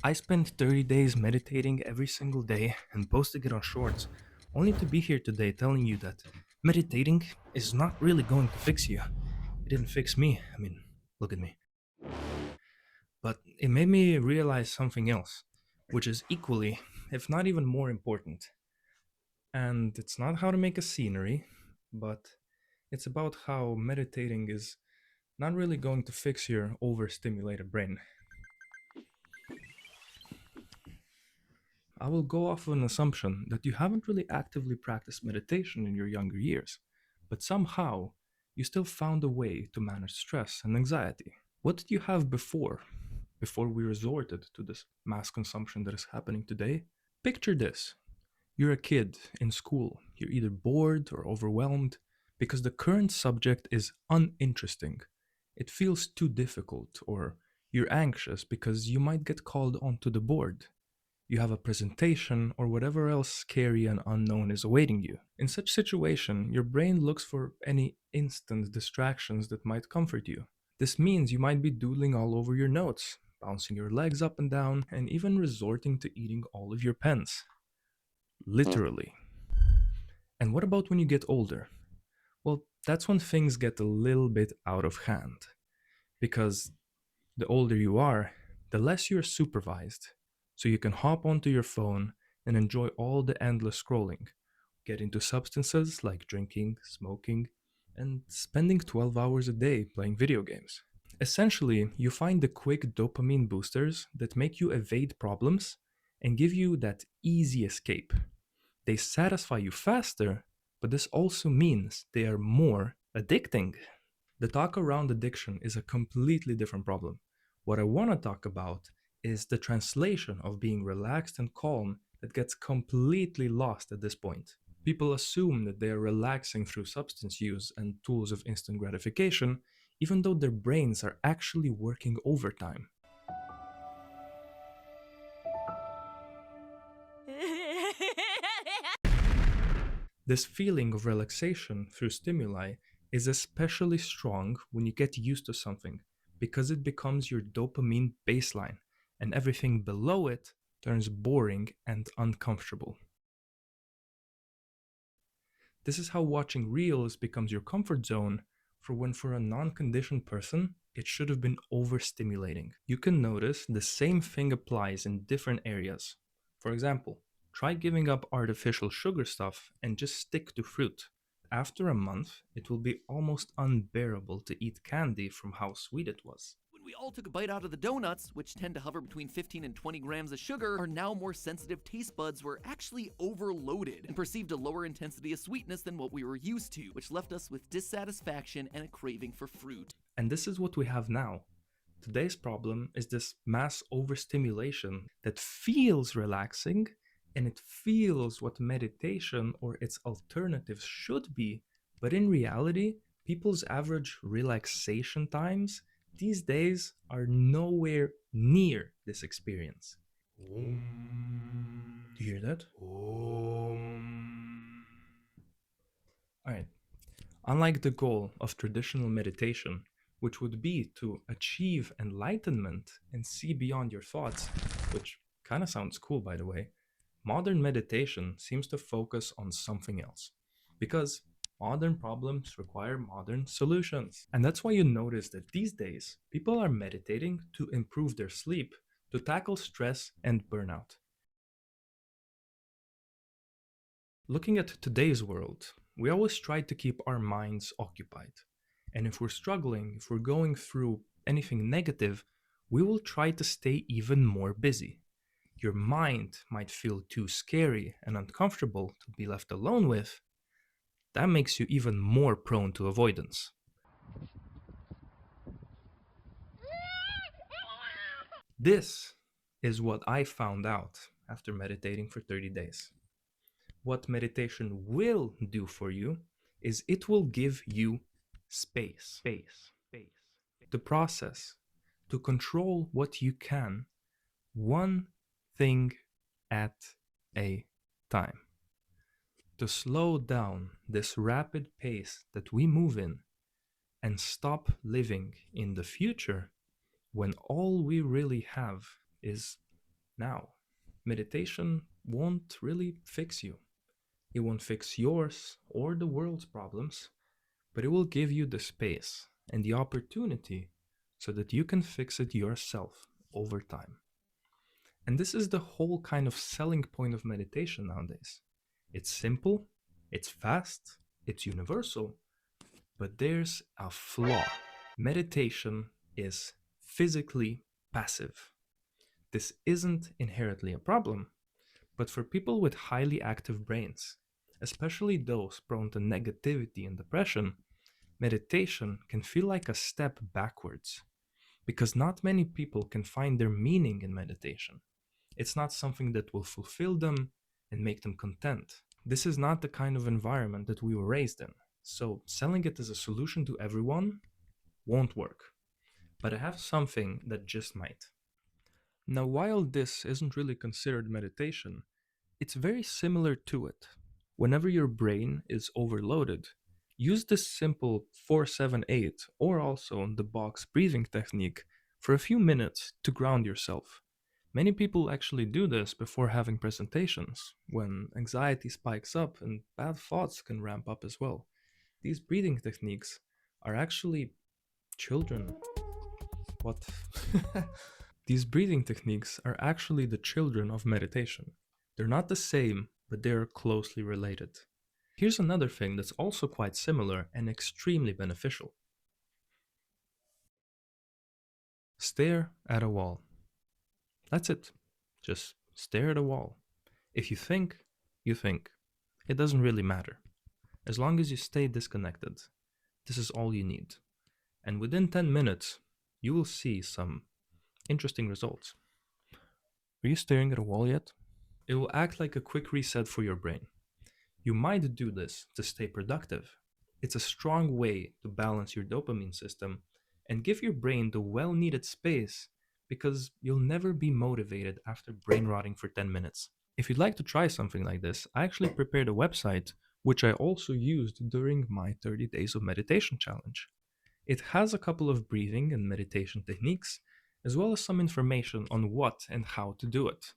I spent 30 days meditating every single day and posting it on shorts, only to be here today telling you that meditating is not really going to fix you. It didn't fix me. I mean, look at me. But it made me realize something else, which is equally, if not even more important. And it's not how to make a scenery, but it's about how meditating is not really going to fix your overstimulated brain. I will go off of an assumption that you haven't really actively practiced meditation in your younger years, but somehow you still found a way to manage stress and anxiety. What did you have before we resorted to this mass consumption that is happening today? Picture this. You're a kid in school. You're either bored or overwhelmed because the current subject is uninteresting. It feels too difficult, or you're anxious because you might get called onto the board. You have a presentation, or whatever else scary and unknown is awaiting you. In such situation, your brain looks for any instant distractions that might comfort you. This means you might be doodling all over your notes, bouncing your legs up and down, and even resorting to eating all of your pens. Literally. And what about when you get older? Well, that's when things get a little bit out of hand. Because the older you are, the less you're supervised. So you can hop onto your phone and enjoy all the endless scrolling, get into substances like drinking, smoking, and spending 12 hours a day playing video games. Essentially, you find the quick dopamine boosters that make you evade problems and give you that easy escape. They satisfy you faster, but this also means they are more addicting. The talk around addiction is a completely different problem. What I want to talk about is the translation of being relaxed and calm that gets completely lost at this point. People assume that they are relaxing through substance use and tools of instant gratification, even though their brains are actually working overtime. This feeling of relaxation through stimuli is especially strong when you get used to something, because it becomes your dopamine baseline, and everything below it turns boring and uncomfortable. This is how watching reels becomes your comfort zone for a non-conditioned person, it should have been overstimulating. You can notice the same thing applies in different areas. For example, try giving up artificial sugar stuff and just stick to fruit. After a month, it will be almost unbearable to eat candy from how sweet it was. When we all took a bite out of the donuts, which tend to hover between 15 and 20 grams of sugar, our now more sensitive taste buds were actually overloaded and perceived a lower intensity of sweetness than what we were used to, which left us with dissatisfaction and a craving for fruit. And this is what we have now. Today's problem is this mass overstimulation that feels relaxing, and it feels what meditation or its alternatives should be, but in reality, people's average relaxation times these days are nowhere near this experience. Om. Do you hear that? Om. Alright. Unlike the goal of traditional meditation, which would be to achieve enlightenment and see beyond your thoughts, which kind of sounds cool by the way, modern meditation seems to focus on something else. Because modern problems require modern solutions. And that's why you notice that these days, people are meditating to improve their sleep, to tackle stress and burnout. Looking at today's world, we always try to keep our minds occupied. And if we're struggling, if we're going through anything negative, we will try to stay even more busy. Your mind might feel too scary and uncomfortable to be left alone with. That makes you even more prone to avoidance. This is what I found out after meditating for 30 days. What meditation will do for you is it will give you space, to process, to control what you can, one thing at a time. To slow down this rapid pace that we move in and stop living in the future when all we really have is Now, meditation won't really fix you. It won't fix yours or the world's problems, but it will give you the space and the opportunity so that you can fix it yourself over time. And this is the whole kind of selling point of meditation nowadays. It's simple, it's fast, it's universal, but there's a flaw. Meditation is physically passive. This isn't inherently a problem, but for people with highly active brains, especially those prone to negativity and depression, meditation can feel like a step backwards because not many people can find their meaning in meditation. It's not something that will fulfill them and make them content. This is not the kind of environment that we were raised in. So, selling it as a solution to everyone won't work. But I have something that just might. Now, while this isn't really considered meditation, it's very similar to it. Whenever your brain is overloaded, use this simple 478 or also the box breathing technique for a few minutes to ground yourself. Many people actually do this before having presentations, when anxiety spikes up and bad thoughts can ramp up as well. These breathing techniques are actually children. What? These breathing techniques are actually the children of meditation. They're not the same, but they're closely related. Here's another thing that's also quite similar and extremely beneficial. Stare at a wall. That's it. Just stare at a wall. If you think, you think. It doesn't really matter. As long as you stay disconnected, this is all you need. And within 10 minutes, you will see some interesting results. Are you staring at a wall yet? It will act like a quick reset for your brain. You might do this to stay productive. It's a strong way to balance your dopamine system and give your brain the well needed space because you'll never be motivated after brain rotting for 10 minutes. If you'd like to try something like this, I actually prepared a website which I also used during my 30 days of meditation challenge. It has a couple of breathing and meditation techniques, as well as some information on what and how to do it.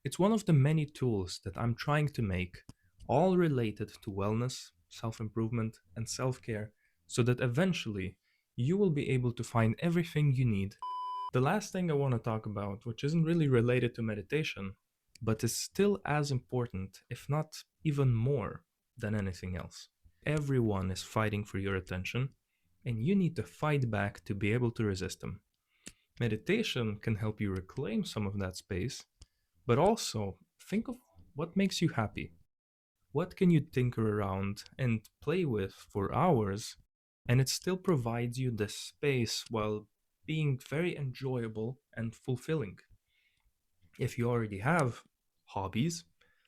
It's one of the many tools that I'm trying to make, all related to wellness, self improvement, and self care, so that eventually you will be able to find everything you need. The last thing I want to talk about, which isn't really related to meditation, but is still as important, if not even more, than anything else. Everyone is fighting for your attention, and you need to fight back to be able to resist them. Meditation can help you reclaim some of that space, but also think of what makes you happy. What can you tinker around and play with for hours, and it still provides you this space while being very enjoyable and fulfilling? If you already have hobbies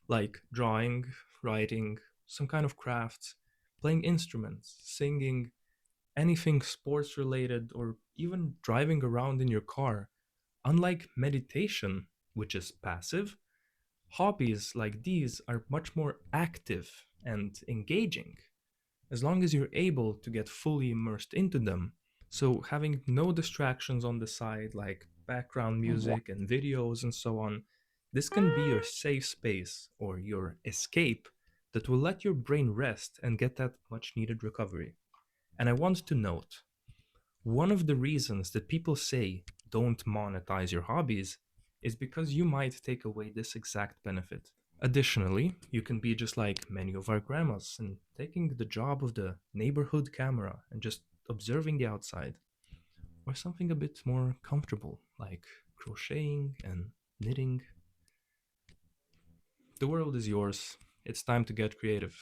like drawing, writing, some kind of crafts, playing instruments, singing, anything sports related, or even driving around in your car, unlike meditation, which is passive, hobbies like these are much more active and engaging, as long as you're able to get fully immersed into them. So, having no distractions on the side, like background music and videos and so on, this can be your safe space or your escape that will let your brain rest and get that much needed recovery. And I want to note, one of the reasons that people say don't monetize your hobbies is because you might take away this exact benefit. Additionally, you can be just like many of our grandmas and taking the job of the neighborhood camera and just observing the outside, or something a bit more comfortable like crocheting and knitting. The world is yours. It's time to get creative.